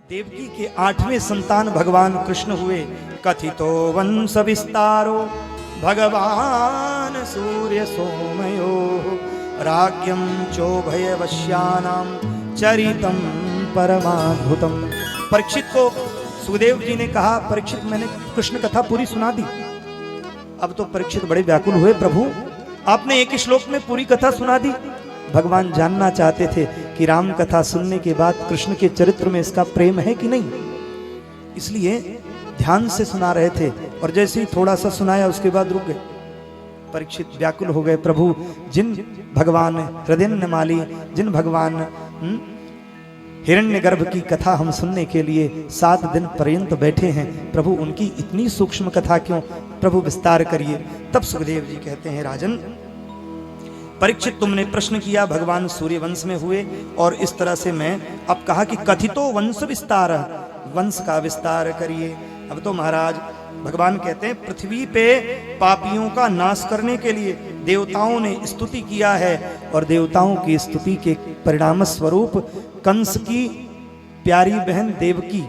देवकी के 8वें संतान भगवान कृष्ण हुए। कथितो वंश विस्तारो भगवान सूर्य सोमयो राज्ञम चोभयवश्यानां चरितम परमाद्भुतम। परीक्षित को सुखदेव जी ने कहा, परीक्षित मैंने कृष्ण कथा पूरी सुना दी। अब तो परीक्षित बड़े व्याकुल हुए, प्रभु आपने एक श्लोक में पूरी कथा सुना दी। भगवान जानना चाहते थे कि राम कथा सुनने के बाद कृष्ण के चरित्र में इसका प्रेम है कि नहीं, इसलिए ध्यान से सुना रहे थे। और जैसे ही थोड़ा सा सुनाया उसके बाद रुक गए। परीक्षित व्याकुल हो गए, प्रभु जिन भगवान हृदयमाली, जिन भगवान हिरण्यगर्भ की कथा हम सुनने के लिए 7 दिन पर्यंत बैठे हैं, प्रभु उनकी इतनी सूक्ष्म कथा क्यों, प्रभु विस्तार करिए। तब सुखदेव जी कहते हैं, राजन परीक्षित तुमने प्रश्न किया, भगवान सूर्य वंश में हुए और इस तरह से मैं अब कहा कि कथितो वंश विस्तार, वंश का विस्तार करिए। अब तो महाराज भगवान कहते हैं, पृथ्वी पे पापियों का नाश करने के लिए देवताओं ने स्तुति किया है और देवताओं की स्तुति के परिणाम स्वरूप कंस की प्यारी बहन देवकी,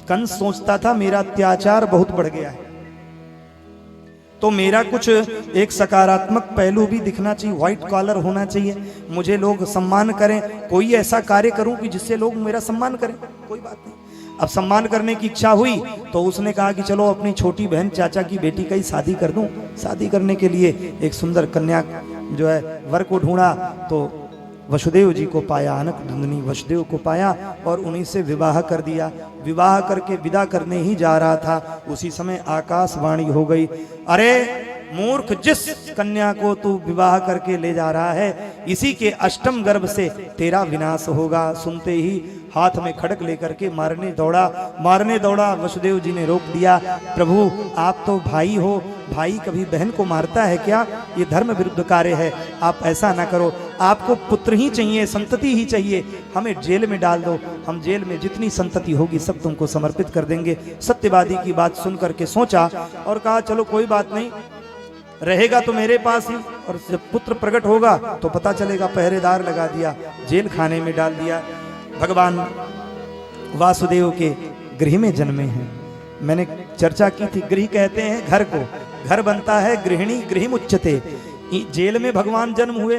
कंस सोचता था मेरा अत्याचार बहुत बढ़ गया है तो मेरा कुछ एक सकारात्मक पहलू भी दिखना चाहिए, व्हाइट कॉलर होना चाहिए, मुझे लोग सम्मान करें, कोई ऐसा कार्य करूं कि जिससे लोग मेरा सम्मान करें। कोई बात नहीं, अब सम्मान करने की इच्छा हुई तो उसने कहा कि चलो अपनी छोटी बहन चाचा की बेटी का ही शादी कर दूं। शादी करने के लिए एक सुंदर कन्या जो है वर को ढूंढा तो वसुदेव जी को पाया, अनक नंदिनी वसुदेव को पाया और उन्हीं से विवाह कर दिया। विवाह करके विदा करने ही जा रहा था, उसी समय आकाशवाणी हो गई, अरे मूर्ख, जिस कन्या को तू विवाह करके ले जा रहा है इसी के अष्टम गर्भ से तेरा विनाश होगा। सुनते ही हाथ में खड़क लेकर के मारने दौड़ा। वसुदेव जी ने रोक दिया, प्रभु आप तो भाई हो, भाई कभी बहन को मारता है क्या, ये धर्म विरुद्ध कार्य है, आप ऐसा ना करो, आपको पुत्र ही चाहिए, संतति ही चाहिए, हमें जेल में डाल दो, हम जेल में जितनी संतति होगी सब तुमको समर्पित कर देंगे। सत्यवादी की बात सुन करके सोचा और कहा चलो कोई बात नहीं, रहेगा तो मेरे पास ही, और जब पुत्र प्रकट होगा तो पता चलेगा। पहरेदार लगा दिया, जेल खाने में डाल दिया। भगवान वासुदेव के गृह में जन्मे हैं। मैंने चर्चा की थी, गृह कहते हैं घर को, घर बनता है गृहिणी गृहमुच्यते। जेल में भगवान जन्म हुए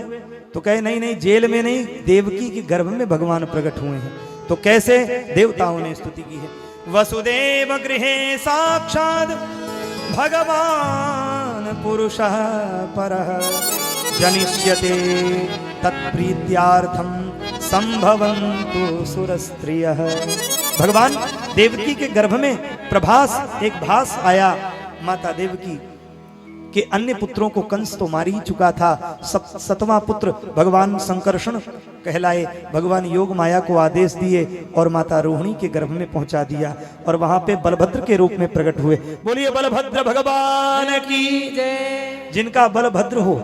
तो कहे नहीं जेल में नहीं, देवकी के गर्भ में भगवान प्रकट हुए हैं। तो कैसे, देवताओं ने स्तुति की है, वसुदेव गृहे साक्षात् भगवान पुरुषः परः जनिष्यते तत्प्रीत्यार्थम संभवन्तु सुरस्त्रियः। भगवान देवकी के गर्भ में प्रभास, एक भास आया माता देवकी कि अन्य पुत्रों को कंस तो मार ही चुका था, 7वां पुत्र भगवान संकर्षण कहलाए। भगवान योग माया को आदेश दिए और माता रोहिणी के गर्भ में पहुंचा दिया और वहां पे बलभद्र के रूप में प्रकट हुए। बोलिए बलभद्र भगवान की जय। जिनका बलभद्र हो,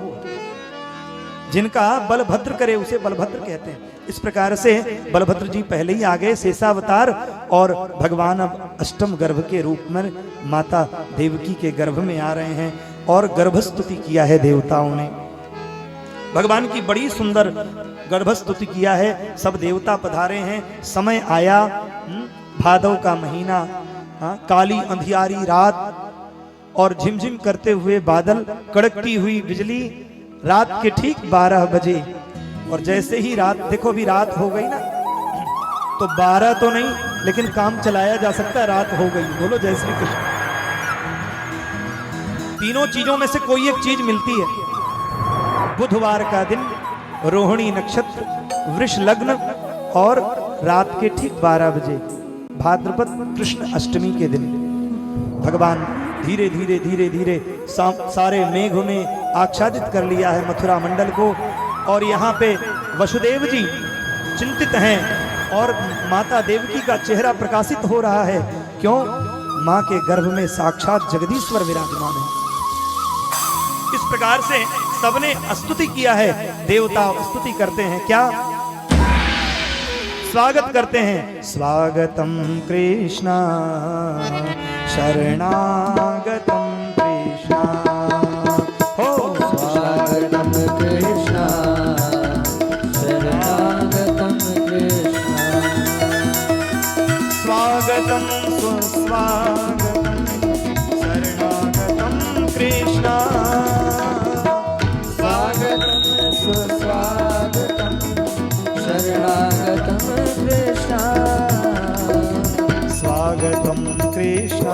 जिनका बलभद्र करे उसे बलभद्र कहते हैं। इस प्रकार से बलभद्र जी पहले ही आ गए शेषावतार और भगवान अब अष्टम गर्भ के रूप में माता देवकी के गर्भ में आ रहे हैं और गर्भस्तुति किया है देवताओं ने। भगवान की बड़ी सुंदर गर्भस्तुति किया है, सब देवता पधारे हैं। समय आया भादव का महीना, काली अंधियारी रात और झिमझिम करते हुए बादल, कड़कती हुई बिजली, रात के ठीक 12 बजे। और जैसे ही रात, देखो भी रात हो गई ना, तो 12 तो नहीं लेकिन काम चलाया जा सकता है, रात हो गई। बोलो जय श्री कृष्ण। तीनों चीजों में से कोई एक चीज मिलती है। बुधवार का दिन, रोहिणी नक्षत्र, वृष लग्न और रात के ठीक 12 बजे, भाद्रपद कृष्ण अष्टमी के दिन भगवान धीरे धीरे धीरे धीरे सारे मेघ ने आच्छादित कर लिया है मथुरा मंडल को। और यहाँ पे वसुदेव जी चिंतित हैं और माता देवकी का चेहरा प्रकाशित हो रहा है। क्यों? माँ के गर्भ में साक्षात जगदीश्वर विराजमान है। इस प्रकार से सबने स्तुति किया है, देवता स्तुति करते हैं, क्या स्वागत करते हैं, स्वागतम कृष्णा शरणागतम कृष्णा, हो स्वागतम कृष्णा स्वागतम शरणागतम कृष्ण स्वागतम सुस्वागतम शरणागतम कृष्ण स्वागतम कृष्ण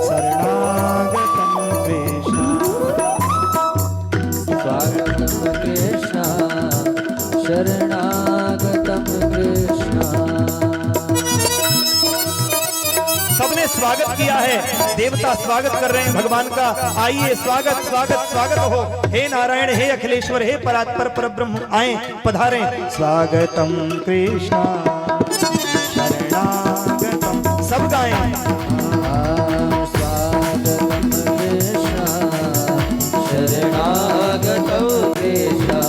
शरणागतम कृष्ण स्वागतम कृष्ण शरणागतम कृष्ण। सबने स्वागत किया है, देवता स्वागत कर रहे हैं भगवान का। आइए स्वागत स्वागत स्वागत हो। हे नारायण, हे अखिलेश्वर, हे परात्पर परब्रह्म, आए पधारें। स्वागतम कृष्ण शरणागतम, सब गाएं। स्वागतम कृष्ण शरणागतम कृष्ण।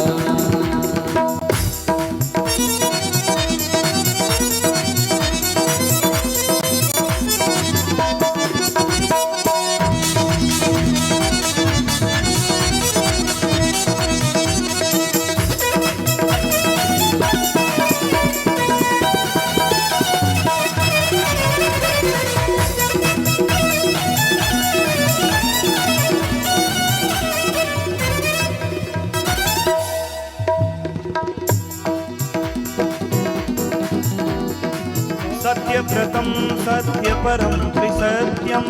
सत्यव्रतम सत्यपरम त्रिसत्यम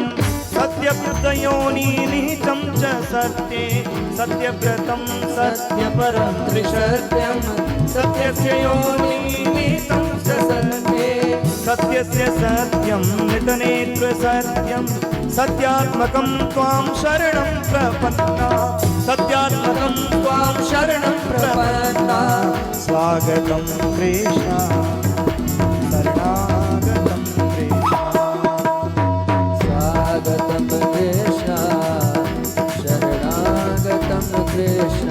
सत्यव्रतयोनि निहितं च सत्ये सत्यव्रतम सत्यपरम त्रिसत्यम सत्यस्य योनि निहितं च सत्ये सत्यस्य सत्यम नितनेत्र सत्यम सत्यात्मकं त्वां शरणं प्रपन्ना सत्यात्मकं त्वां शरणं प्रपन्ना। स्वागतं कृष्ण शरणागतम स्वागतम कृष्ण शरणागतम कृष्ण।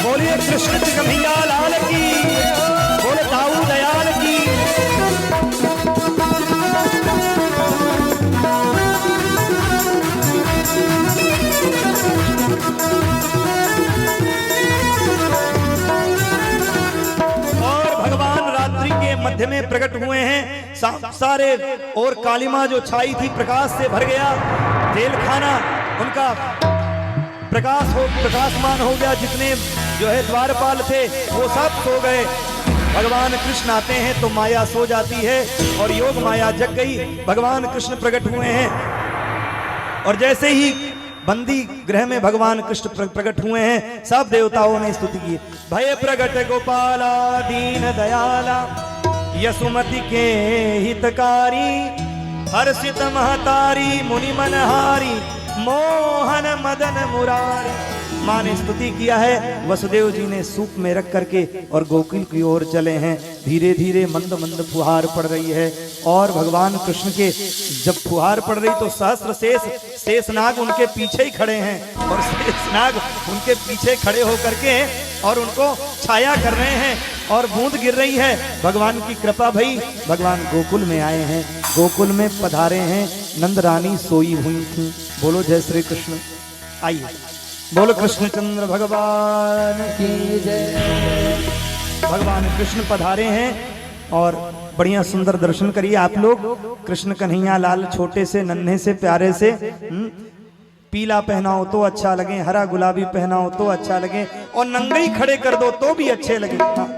बोलिए कृष्ण कन्हैया लाल की, बोले दाऊ दयाल की। और भगवान रात्रि के मध्य में प्रकट हुए हैं। सारे और कालिमा जो छाई थी प्रकाश से भर गया। जेल खाना उनका प्रकाशमान हो गया। जितने जो है द्वारपाल थे वो सब सो गए। भगवान कृष्ण आते हैं तो माया सो जाती है और योग माया जग गई। भगवान कृष्ण प्रकट हुए हैं और जैसे ही बंदी गृह में भगवान कृष्ण प्रकट हुए हैं, सब देवताओं ने स्तुति की। भय प्रगट गोपाला दीन दयाला यसुमति के हितकारी हर्षित महतारी मुनि मनहारी मोहन मदन मुरारी। माँ ने स्तुति किया है। वसुदेव जी ने सूप में रख करके और गोकुल की ओर चले हैं। धीरे धीरे मंद मंद फुहार पड़ रही है और भगवान कृष्ण के जब फुहार पड़ रही तो सहस्त्र शेषनाग उनके पीछे ही खड़े हैं और शेषनाग उनके पीछे खड़े होकर के और उनको छाया कर रहे हैं और बूंद गिर रही है। भगवान की कृपा भई, भगवान गोकुल में आए हैं, गोकुल में पधारे हैं। नंद रानी सोई हुई थी। बोलो जय श्री कृष्ण। आइए बोलो कृष्णचंद्र भगवान की जय। भगवान कृष्ण पधारे हैं और बढ़िया सुंदर दर्शन करिए आप लोग। कृष्ण कन्हैया लाल छोटे से नन्हे से प्यारे से पीला पहनाओ तो अच्छा लगे, हरा गुलाबी पहनाओ तो अच्छा लगे और नंगे खड़े कर दो तो भी अच्छे लगे। हाँ।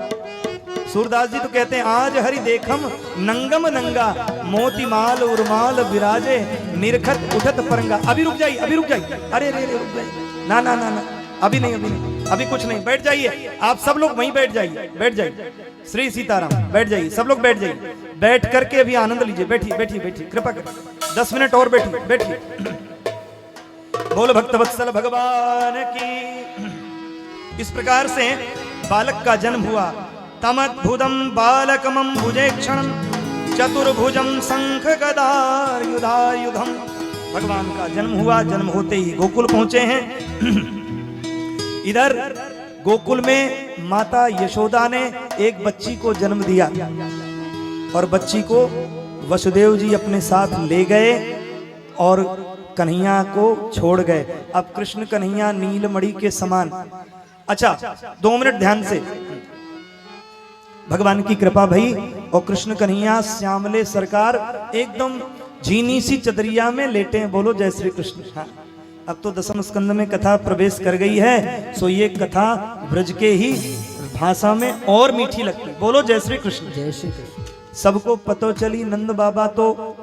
सूरदास जी तो कहते हैं आज हरि देखम नंगम नंगा मोती माल उर्माल विराजे निरखत उठत परंगा। अभी रुक जाइए, अभी रुक जाइए। अरे रे रुक जाइए। ना ना ना ना अभी नहीं, अभी नहीं, अभी कुछ नहीं। बैठ जाइए आप सब लोग, वहीं बैठ जाइए, बैठ जाइए। श्री सीताराम, बैठ जाइए सब लोग, बैठ जाइए। बैठ करके अभी आनंद लीजिए। बैठिए बैठिए बैठिए, कृपा कर 10 मिनट और बैठिए बैठिए। बोल भक्तवत्सल भगवान की। इस प्रकार से बालक का जन्म हुआ। तमद्भुतम बालकमं भुजेक्षणं चतुर्भुजं शंख गदायुधायुधम। भगवान का जन्म हुआ। जन्म होते ही गोकुल पहुंचे हैं। इधर गोकुल में माता यशोदा ने एक बच्ची को जन्म दिया और बच्ची को वसुदेव जी अपने साथ ले गए और कन्हैया को छोड़ गए। अब कृष्ण कन्हैया नीलमणि के समान। अच्छा 2 मिनट ध्यान से, भगवान की कृपा भई और कृष्ण कन्हैया श्यामले सरकार एकदम झीनी सी चदरिया में लेटे हैं। बोलो जय श्री कृष्ण। हाँ, अब तो दसम स्कंद में कथा प्रवेश कर गई है, सो ये कथा ब्रज के ही भाषा में और मीठी लगती। बोलो जय श्री कृष्ण। जय श्री कृष्ण। सबको पतो चली नंद बाबा तो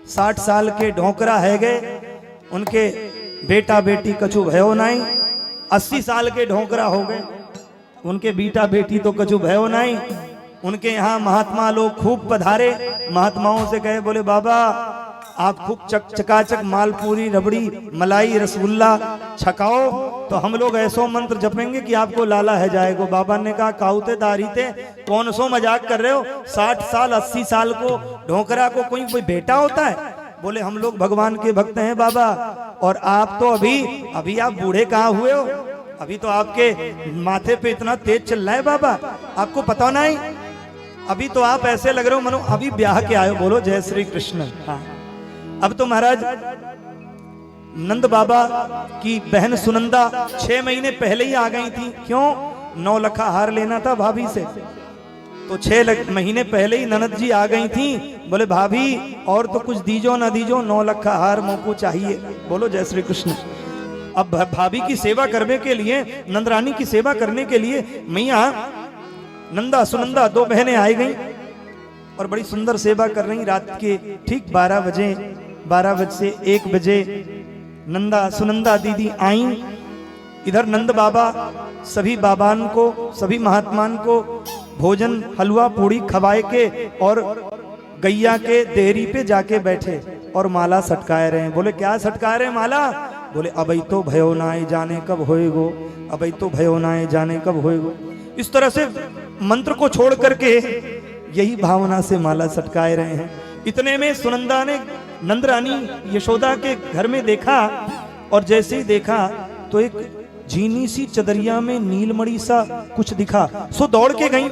60 साल के ढोकरा है गए, उनके बेटा बेटी कछु भयो नाई। 80 साल के ढोकरा हो गए, उनके बेटा बेटी तो कछु भयो नाई। उनके यहाँ महात्मा लोग खूब पधारे, महात्माओं से कहे बोले बाबा आप खूब चकाचक मालपूरी रबड़ी मलाई रसगुल्ला छकाओ तो हम लोग ऐसो मंत्र जपेंगे कि आपको लाला है जाएगो। बाबा ने कहा काउते दारीते कौन सो मजाक कर रहे हो, 60 साल 80 साल को ढोकरा को कोई बेटा होता है। बोले हम लोग भगवान के भक्त हैं बाबा, और आप तो अभी आप बूढ़े कहाँ हुए हो, अभी तो आपके माथे पे इतना तेज चल रहा है बाबा, आपको पता नहीं, अभी तो आप ऐसे लग रहे हो मनो अभी ब्याह के आए हो। बोलो जय श्री कृष्ण। हाँ, अब तो महाराज नंद बाबा की बहन सुनंदा 6 महीने पहले ही आ गई थी। क्यों? 9 लखा हार लेना था भाभी से, तो 6 महीने पहले ही ननद जी आ गई थी। बोले भाभी और तो कुछ दीजो ना दीजो, 9 लखा हार मोको चाहिए। बोलो जय श्री कृष्ण। अब भाभी की सेवा करने के लिए, नंदरानी की सेवा करने के लिए मैया नंदा सुनंदा 2 बहनें आई गई और बड़ी सुंदर सेवा कर रही। रात के ठीक 12 बजे 12 से 1 बजे नंदा सुनंदा दीदी आई। इधर नंद बाबा सभी बाबान को, सभी महात्मान को भोजन हलवा पूड़ी खवाए के और गैया के देहरी पे जाके बैठे और माला सटकाए रहे। बोले क्या सटका रहे माला? बोले अबई तो भयो नाए जाने कब होएगो, अबई तो भयो नाए जाने कब होएगो। इस तरह से मंत्र को छोड़ करके यही भावना से माला सटकाए रहे हैं। इतने में सुनंदा ने नंदरानी यशोदा के घर में देखा, और जैसे ही देखा तो एक झीनी सी चदरिया में नीलमणि सा कुछ दिखा, सो दौड़ के गई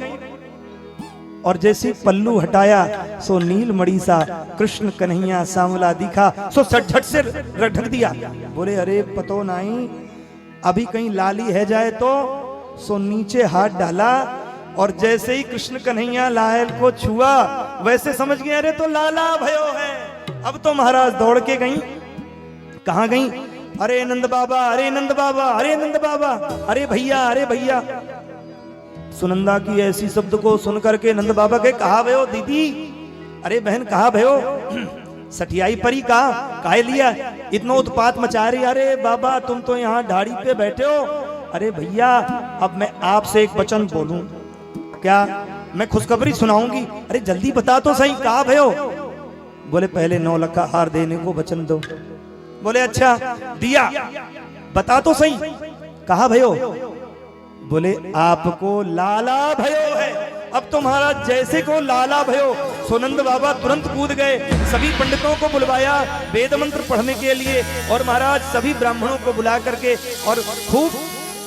और जैसे पल्लू हटाया सो नीलमणि सा कृष्ण कन्हैया सांवला दिखा, सो झट से ढक दिया। बोले अरे पतो नहीं अभी कहीं लाली है जाए तो, सो नीचे हाथ डाला और जैसे ही कृष्ण कन्हैया लाल को छुआ वैसे समझ गए अरे तो लाला भयो है। अब तो महाराज दौड़ के गई। कहां गई? अरे नंद बाबा, अरे नंद बाबा, अरे नंद बाबा, अरे भैया, अरे भैया। सुनंदा की ऐसी शब्द को सुन करके नंद बाबा के कहा भयो दीदी, अरे बहन कहा भयो, सठियाई परी कहा काहे लिया इतना उत्पात मचा रही? अरे बाबा तुम तो यहाँ ढाड़ी पे बैठे हो। अरे भैया अब मैं आपसे एक वचन बोलूं क्या? मैं खुशखबरी सुनाऊंगी। अरे जल्दी बता तो सही कहा भयो? बोले पहले 9 लाख का हार देने को वचन दो। बोले अच्छा दिया, बता तो सही कहा भयो? बोले आपको लाला भयो है। अब तो महाराज जैसे को लाला भयो, सुनंद बाबा तुरंत कूद गए, सभी पंडितों को बुलवाया वेद मंत्र पढ़ने के लिए, और महाराज सभी ब्राह्मणों को बुला करके और खूब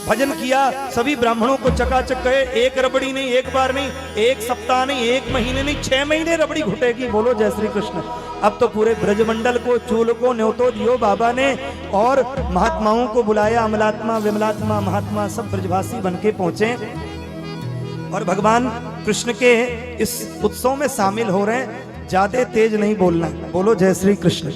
भजन किया। सभी ब्राह्मणों को चकाचक कहे, एक रबड़ी नहीं, एक बार नहीं, एक सप्ताह नहीं, एक महीने नहीं, 6 महीने रबड़ी घुटेगी। बोलो जय श्री कृष्ण। अब तो पूरे ब्रजमंडल को, चूल को न्योतो दियो बाबा ने, और महात्माओं को बुलाया, अमलात्मा विमलात्मा महात्मा सब ब्रजभाषी बन के पहुंचे और भगवान कृष्ण के इस उत्सव में शामिल हो रहे हैं। ज्यादा तेज नहीं बोलना, बोलो जय श्री कृष्ण।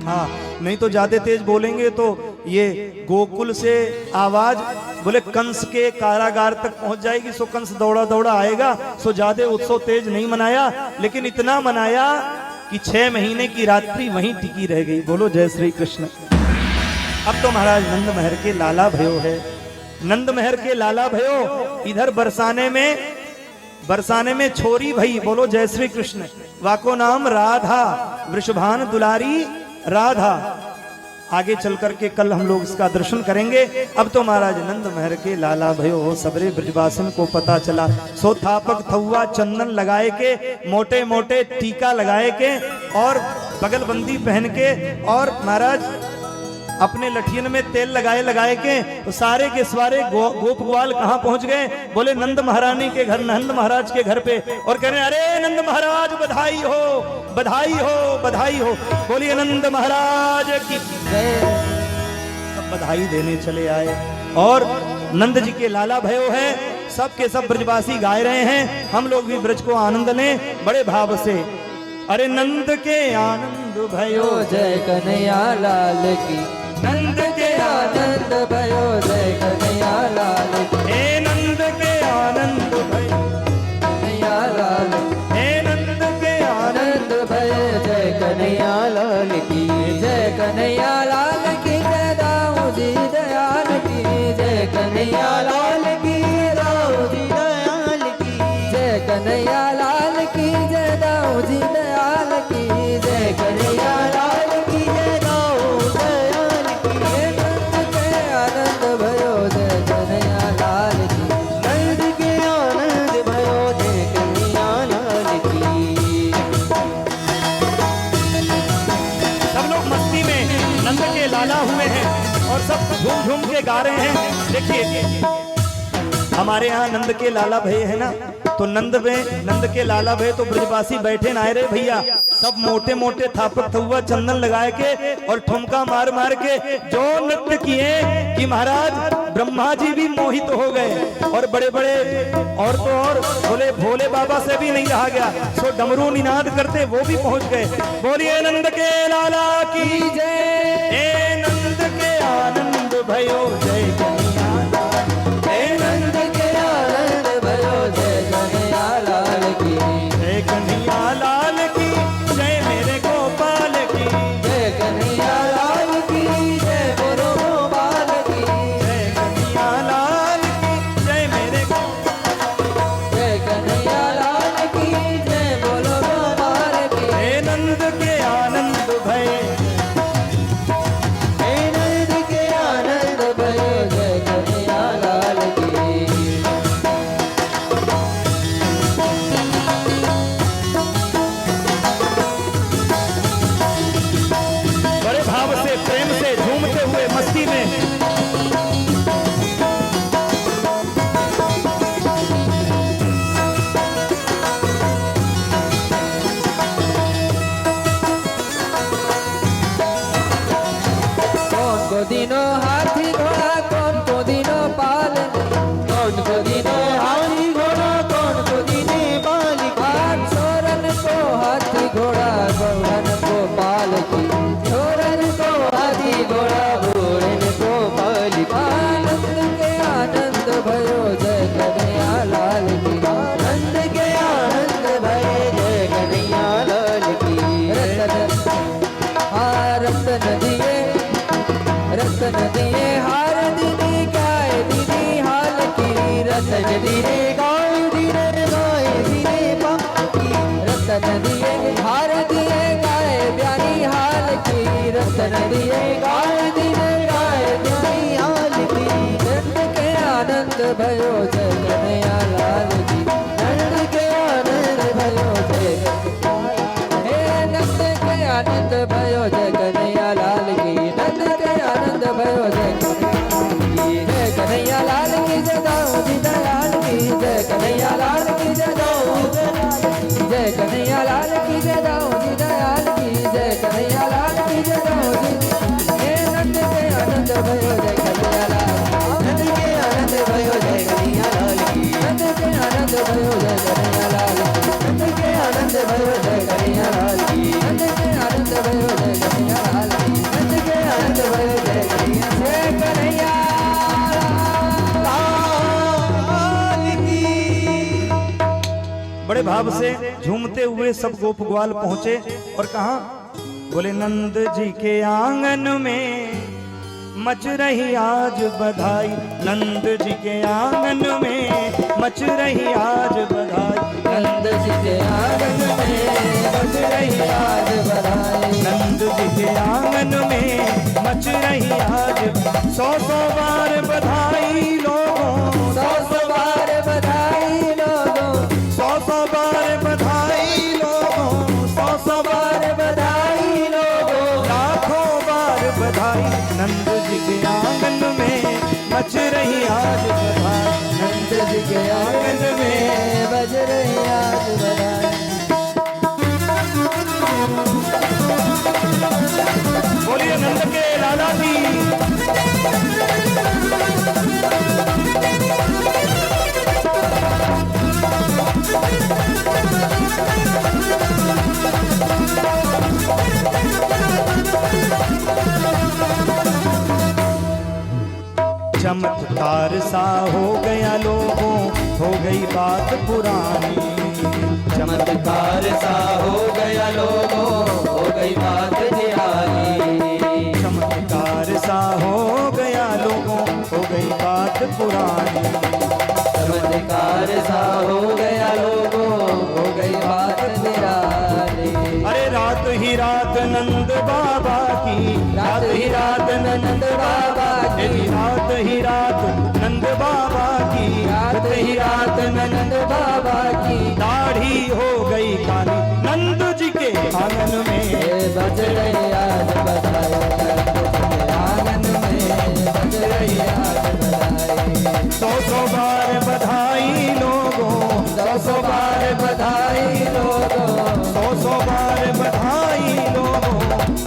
हाँ, नहीं तो ज्यादा तेज बोलेंगे तो ये गोकुल से आवाज बोले कंस के कारागार तक पहुंच जाएगी, सो कंस दौड़ा दौड़ा आएगा। सो ज्यादा उत्सव तेज नहीं मनाया, लेकिन इतना मनाया कि 6 महीने की रात्रि वहीं टिकी रह गई। बोलो जय श्री कृष्ण। अब तो महाराज नंद महर के लाला भयो है, नंद महर के लाला भयो। इधर बरसाने में छोरी भई, बोलो जय श्री कृष्ण। वाको नाम राधा, वृषभान दुलारी राधा। आगे चल करके कल हम लोग इसका दर्शन करेंगे। अब तो महाराज नंद महर के लाला भयो हो, सबरे ब्रजवासन को पता चला। सो थापक थुआ चंदन लगाए के, मोटे मोटे टीका लगाए के और बगलबंदी पहन के, और महाराज अपने लठियन में तेल लगाए लगाए के तो सारे के सारे गोप ग्वाल कहाँ पहुंच गए? बोले नंद महारानी के घर, नंद महाराज के घर पे, और कह रहे अरे नंद महाराज बधाई हो, बधाई हो, बधाई हो। बोलिए नंद महाराज की सब बधाई देने चले आए। और नंद जी के लाला भयो है, सब के सब ब्रजवासी गाए रहे हैं, हम लोग भी ब्रज को आनंद लें बड़े भाव से। अरे नंद के आनंद भयो जय कन्हैया लाल की, नंद के आनंद भयो जय कन्हैया लाल की, हे नंद के आनंद भयो कन्हैया लाल, हे नंद के आनंद भयो जय कन्हैया लाल की, जय कन्हैया लाल की, जय दाऊ जी दयाल की, जय कन्हैया लाल की, दाऊ जी दयाल की, जय कन्हैया लाल की, जय दाऊ जी दयाल की, जय कन्हैया लाल की, जय दाऊ दयाल की, नंद के आनंद भयो जय कन्हैया लाल की, नंद के आनंद भयो जय कन्हैया लाल की। सब लोग मस्ती में नंद के लाला हुए हैं और सब झूम झूम के गा रहे हैं। देखिए हमारे यहाँ नंद के लाला भय है ना, तो नंद के लाला भय तो ब्रजवासी बैठे ना रे भैया, सब मोटे मोटे थापक हुआ चंदन लगाए के और ठुमका मार मार के जो नृत्य किए कि महाराज ब्रह्मा जी भी मोहित हो गए और बड़े बड़े और तो और बोले भोले बाबा से भी नहीं रहा गया, सो डमरू निनाद करते वो भी पहुंच गए। बोलिए नंद के लाला की जय, हे नंद के आनंद भयो जय कन्हैया लाल, हे नंद के आनंद भयो जय कन्हैया लाल की, जय कन्हैया लाल की, जय मेरे गोपाल की, जय कन्हैया लाल की, जय बोलो गोपाल की, जय कन्हैया लाल की, जय मेरे जय कन्हैया लाल की, जय बोलो गोपाल की, हे नंद के आनंद भय, हे नंद के आनंद भयो जय कन्हैया लाल की। बड़े भाव से प्रेम से झूमते हुए मस्ती में कौन को दिनों हाथी घोड़ा, कौन को दिनों पाल, कौन को दिनों हाथी घोड़ा, कौन को दिने पाल, छोरन को हाथी घोड़ा, बूढ़न को पाल की, छोरन को हाथी घोड़ा, बूढ़न को पाल की, आनंद के आनंद भयो जय कन्हैया लाल की, आनंद के आनंद भयो जय कन्हैया लाल की। रतन दिए, रतन दिए हार दीदी गाय दीदी हाल की, रतन दिए गाय दीरे गाय दीरे बाकी, रतन दिए हार दिए गाय ब्यानी हाल की, रतन दिए गाय दीरे गाय ब्यानी हाल की, नंद के आनंद भयो जय कन्हैया लाल की, नंद के आनंद भयो जय, हे नंद के आनंद भयो जय कन्हैया लाल की, नंद के आनंद भयो जय कन्हैया लाल की, जय दाऊ जी दयाल की, जय कन्हैया लाल की, जय दाऊ जय कन्हैया लाल की, जय दाऊ जी दयाल की, जय कन्हैया लाल की, जय दाऊ जी, हे नंद के आनंद भयो जय कन्हैया लाल, नंद के आनंद भयो जय कन्हैया लाल की, नंद के आनंद भयो जय कन्हैया लाल, नंद के आनंद भयो जय कन्हैया लाल की, नंद के आनंद भयो जय कन्हैया लाल की, नंद के आनंद भयो जय कन्हैया लाल की। बड़े भाव से झूमते हुए सब गोप ग्वाल पहुंचे और कहा बोले नंद जी के आंगन में मच रही आज बधाई, नंद जी के आंगन में मच रही आज बधाई, नंद जी के आंगन में मच रही आज बधाई, नंद जी के आंगन में मच रही आज, 100 बार बधाई लोगों, 100 बार बधाई लोगों, 100 बार बधाई लोगों, 100 बार बार बधाई लोगों, लाखों बार बधाई, चमत्कार सा हो गया लोगों, हो गई बात पुरानी। चमत्कार सा हो गया लोगों, हो गई बात निराली। चमत्कार सा हो गया लोगों, हो गई बात पुरानी। चमत्कार सा हो गया लोगों, हो गई बात निराली। अरे रात ही रात नंद बाबा की, रात ही रात नंद बाबा की, रात ही रात नंद बाबा की, रात ही रात नंद बाबा की। दाढ़ी हो गई काली नंद जी के आंगन में। बज रही आज बधाई नंद जी के आंगन में, बज रही आज बधाई। 100 बार बधाई लोगों, 100 बार बधाई लोगों, 100 बार बधाई लोगों,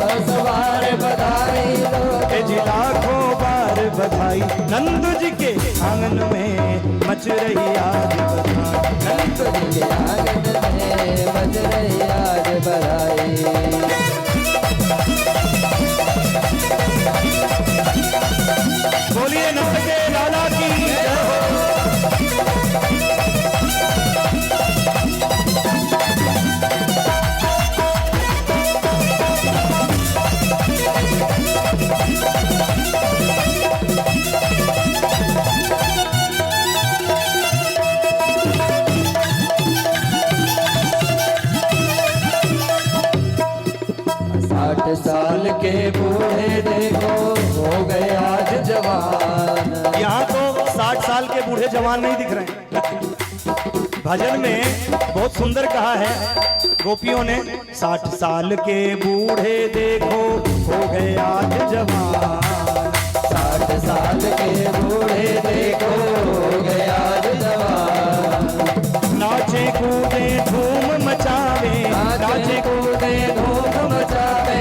100 बार बधाई लोगों। जी लाखों बार बधाई नंद जी के आंगन में मच रही आज बधाई। नंद जी के आंगन में बज रही आज बधाई। बोलिए नंद के लाला की जय हो। साल के बूढ़े देखो हो गए आज जवान। यहाँ तो 60 साल के बूढ़े जवान नहीं दिख रहे हैं। भजन में बहुत सुंदर कहा है गोपियों ने, 60 साल के बूढ़े देखो हो गए आज जवान। 60 साल के बूढ़े देखो हो गए आज जवान। नाचे कूदे धूम मचावे, नाचे कूदे धूम मचावे,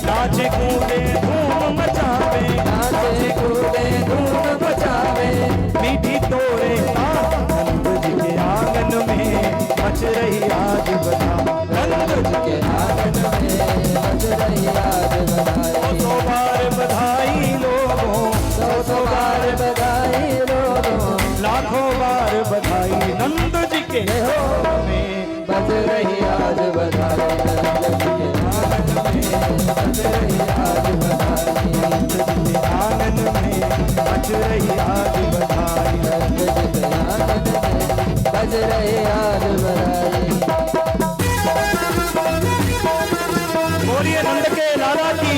नाचे कूदे धूम मचावे, नाचे कूदे धूम मचावे। पीठी तोड़े नंद जी के आंगन में मच रही आज बधाई। नंद जी के आंगन में बज रही आज बधाई। 100 बार बधाई लोगों, 100 बार बधाई लोगों, लाखों बार बधाई नंद जी के में बज रही आज बधाई। नंद जी के आंगन में बज रही आज बधाई। नंद जी के आंगन में मच रही आज बधाई। नंद जी के आंगन में बज रही आज बधाई। बोलिए नंद के लाला की।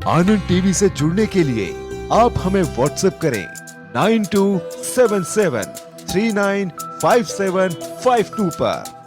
आनंद टीवी से जुड़ने के लिए आप हमें व्हाट्सएप करें 9277395752 पर।